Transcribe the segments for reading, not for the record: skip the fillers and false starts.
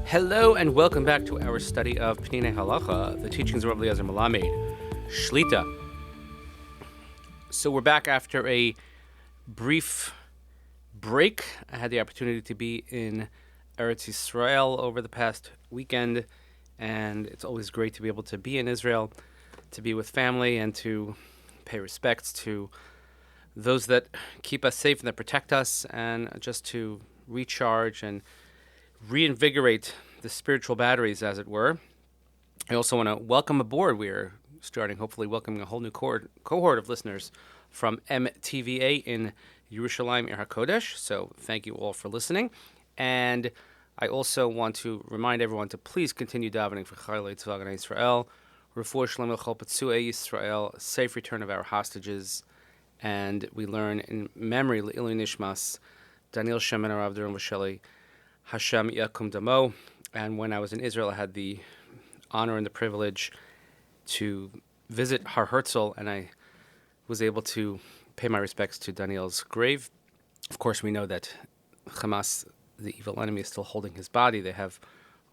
Hello and welcome back to our study of Peninei Halacha, the teachings of Rabbi Eliezer Melamed, Shlita. So we're back after a brief break. I had the opportunity to be in Eretz Yisrael over the past weekend, and it's always great to be able to be in Israel, to be with family, and to pay respects to those that keep us safe and that protect us, and just to recharge and reinvigorate the spiritual batteries, as it were. I also want to welcome aboard. We are starting, hopefully, welcoming a whole new cohort of listeners from MTVA in Yerushalayim, Ir HaKodesh. So thank you all for listening. And I also want to remind everyone to please continue davening for Chayalei Tzva Haganah Yisrael, Refuah Shlema L'chol Petzuei Yisrael, safe return of our hostages. And we learn in memory, Le'ilui Nishmas, Daniel Shemen Arav Durim Vasheli, Hashem Yakum Damo. And when I was in Israel, I had the honor and the privilege to visit Har Herzl, and I was able to pay my respects to Daniel's grave. Of course, we know that Hamas, the evil enemy, is still holding his body. They have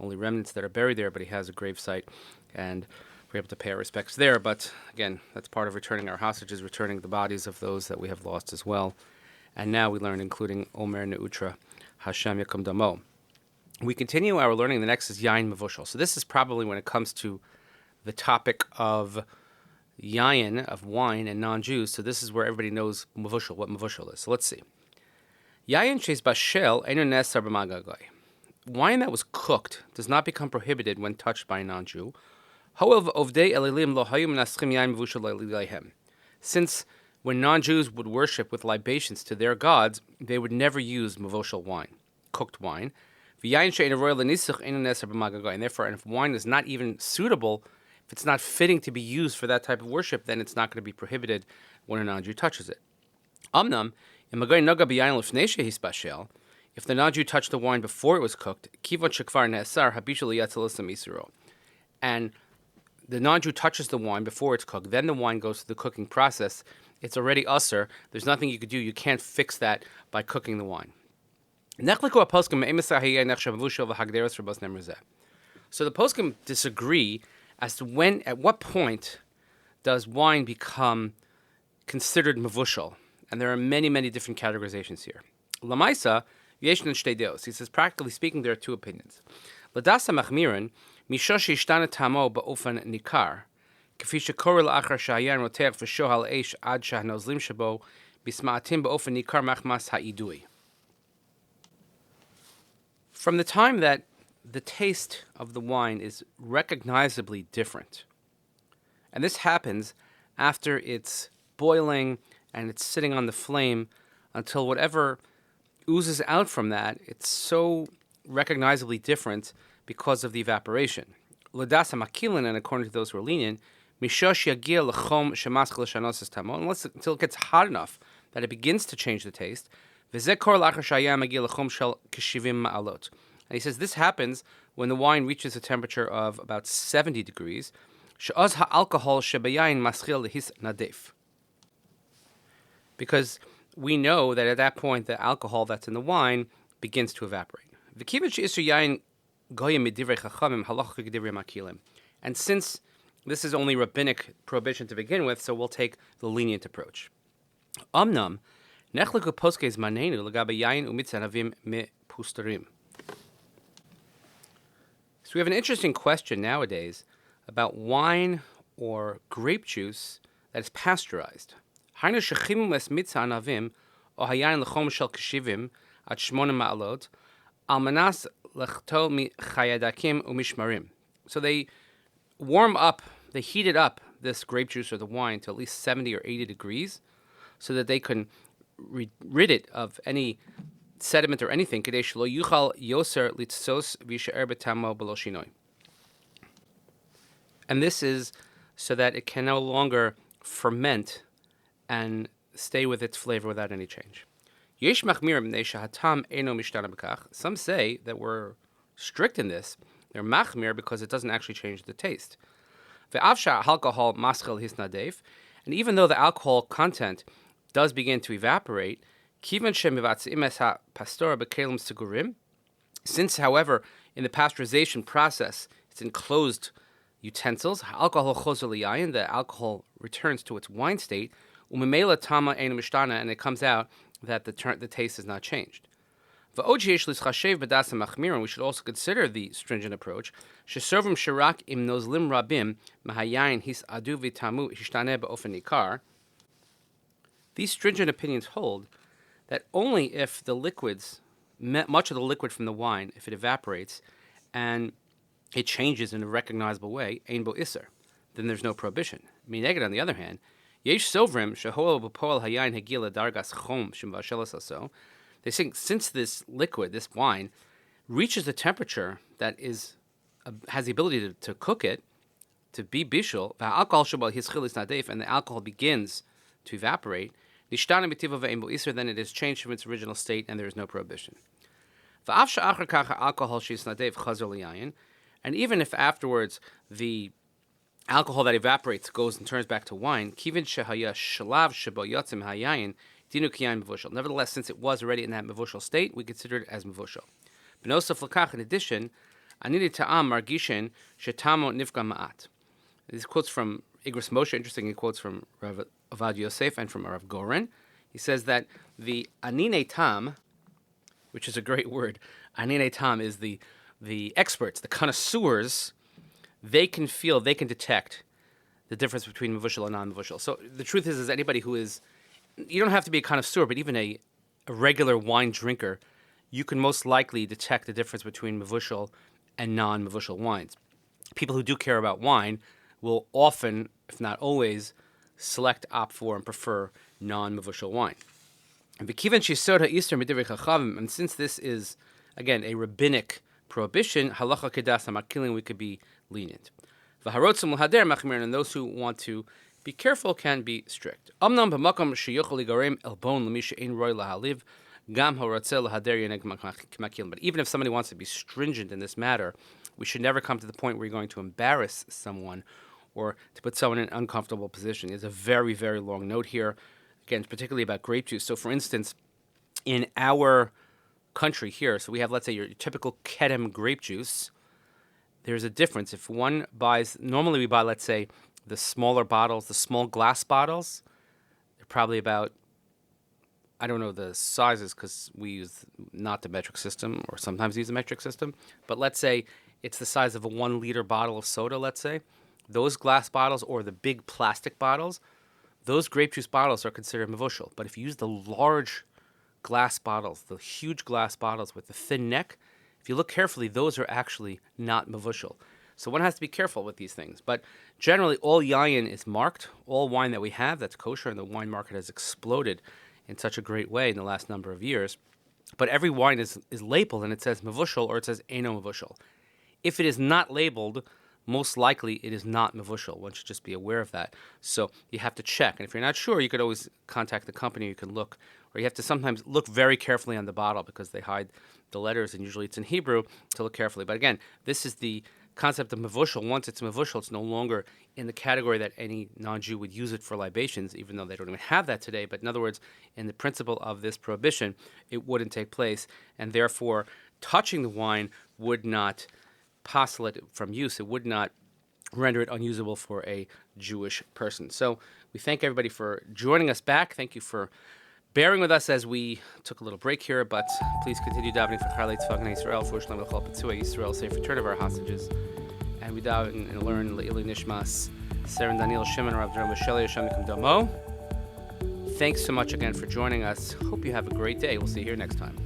only remnants that are buried there, but he has a grave site, and we're able to pay our respects there. But again, that's part of returning our hostages, returning the bodies of those that we have lost as well. And now we learn, including Omer Neutra, Hashem Yakum Damo. We continue our learning. The next is Yayin Mevushal. So this is probably, when it comes to the topic of Yayin, of wine, and non-Jews, so this is where everybody knows Mevushal, what Mevushal is. So let's see. Yayin sheis bashel einu nesar b'magagoy. Wine that was cooked does not become prohibited when touched by a non-Jew. However, ovdei elilim lo hayu menaschim yayin mevushal leihem. Since when non-Jews would worship with libations to their gods, they would never use Mevushal wine, cooked wine. And therefore, and if wine is not even suitable, if it's not fitting to be used for that type of worship, then it's not going to be prohibited when a non-Jew touches it. If the non-Jew touched the wine before it was cooked, and the non-Jew touches the wine before it's cooked, then the wine goes through the cooking process, it's already usser. There's nothing you could do. You can't fix that by cooking the wine. So the poskim disagree as to at what point does wine become considered mevushal, and there are many, many different categorizations here. Lamaisa yeshnan shtei deos. He says, practically speaking, there are two opinions. Ladasa machmirin mishoshi ishtana tamo ba'ofan nikar, k'fi shekor la'achar shayan roteach v'shohal eish ad shahnozlim shabo bisma'atim ba'ofan nikar machmas ha'idui. From the time that the taste of the wine is recognizably different, and this happens after it's boiling and it's sitting on the flame until whatever oozes out from that, it's so recognizably different because of the evaporation. L'dasa makilin, and according to those who are lenient, mishosh yagil l'chom shemaschel l'shanos tamon, until it gets hot enough that it begins to change the taste. And he says this happens when the wine reaches a temperature of about 70 degrees. Because we know that at that point the alcohol that's in the wine begins to evaporate. And since this is only rabbinic prohibition to begin with, so we'll take the lenient approach. So we have an interesting question nowadays about wine or grape juice that is pasteurized. So they heated up this grape juice or the wine to at least 70 or 80 degrees so that they can rid it of any sediment or anything. And this is so that it can no longer ferment and stay with its flavor without any change. Some say that we're strict in this. They're machmir because it doesn't actually change the taste. And even though the alcohol content does begin to evaporate, since, however, in the pasteurization process, it's enclosed utensils. Alcohol chozer liyayin, the alcohol returns to its wine state. Umemela tama ein mishtana, and it comes out that the taste is not changed. And we should also consider the stringent approach. These stringent opinions hold that only if the liquids, much of the liquid from the wine, if it evaporates and it changes in a recognizable way, ein bo iser, then there's no prohibition. Mineged, on the other hand, yesh sovrim shehoel b'poel hayayin hagila dargas chom shemvashelas aso. They think since this liquid, this wine, reaches a temperature that has the ability to cook it, to be bishul, and the alcohol begins to evaporate, then it is changed from its original state and there is no prohibition. And even if afterwards the alcohol that evaporates goes and turns back to wine, nevertheless, since it was already in that mevushal state, we consider it as mevushal. In addition, these quotes from Igros Moshe, interesting, he quotes from Rav Avad Yosef and from Rav Goren. He says that the anine tam, which is a great word, anine tam is the experts, the connoisseurs, they can detect the difference between mevushal and non-mevushal. So the truth is anybody who is, you don't have to be a connoisseur, but even a regular wine drinker, you can most likely detect the difference between mevushal and non-mevushal wines. People who do care about wine will often, if not always, opt for and prefer non-mevushal wine. And since this is, again, a rabbinic prohibition, halacha kedas hamakilin, we could be lenient. And those who want to be careful can be strict. But even if somebody wants to be stringent in this matter, we should never come to the point where you're going to embarrass someone or to put someone in an uncomfortable position. There's a very, very long note here, again, particularly about grape juice. So, for instance, in our country here, so we have, let's say, your typical Kedem grape juice. There's a difference. If one buys, normally we buy, let's say, the smaller bottles, the small glass bottles, they're probably about, I don't know the sizes because we use not the metric system or sometimes use the metric system, but let's say it's the size of a 1 liter bottle of soda, let's say. Those glass bottles or the big plastic bottles, those grape juice bottles are considered mevushal. But if you use the large glass bottles, the huge glass bottles with the thin neck, if you look carefully, those are actually not mevushal. So one has to be careful with these things. But generally, all yayin is marked. All wine that we have that's kosher, and the wine market has exploded in such a great way in the last number of years. But every wine is labeled, and it says mevushal or it says eino mevushal. If it is not labeled, most likely it is not mevushal. One should just be aware of that. So you have to check. And if you're not sure, you could always contact the company. You can look. Or you have to sometimes look very carefully on the bottle because they hide the letters, and usually it's in Hebrew, to look carefully. But again, this is the concept of mevushal. Once it's mevushal, it's no longer in the category that any non-Jew would use it for libations, even though they don't even have that today. But in other words, in the principle of this prohibition, it wouldn't take place, and therefore touching the wine would not postle it from use. It would not render it unusable for a Jewish person. So we thank everybody for joining us back. Thank you for bearing with us as we took a little break here, but please continue davening for Charlei Tzvagnei Israel, for Shalom L'chol Petzuei Israel, safe return of our hostages, and we daven and learn Le'ili Nishmas, Seren Daniel Shimon, Rav Jerome Shelley, Hashem Yikum Damo. Thanks so much again for joining us. Hope you have a great day. We'll see you here next time.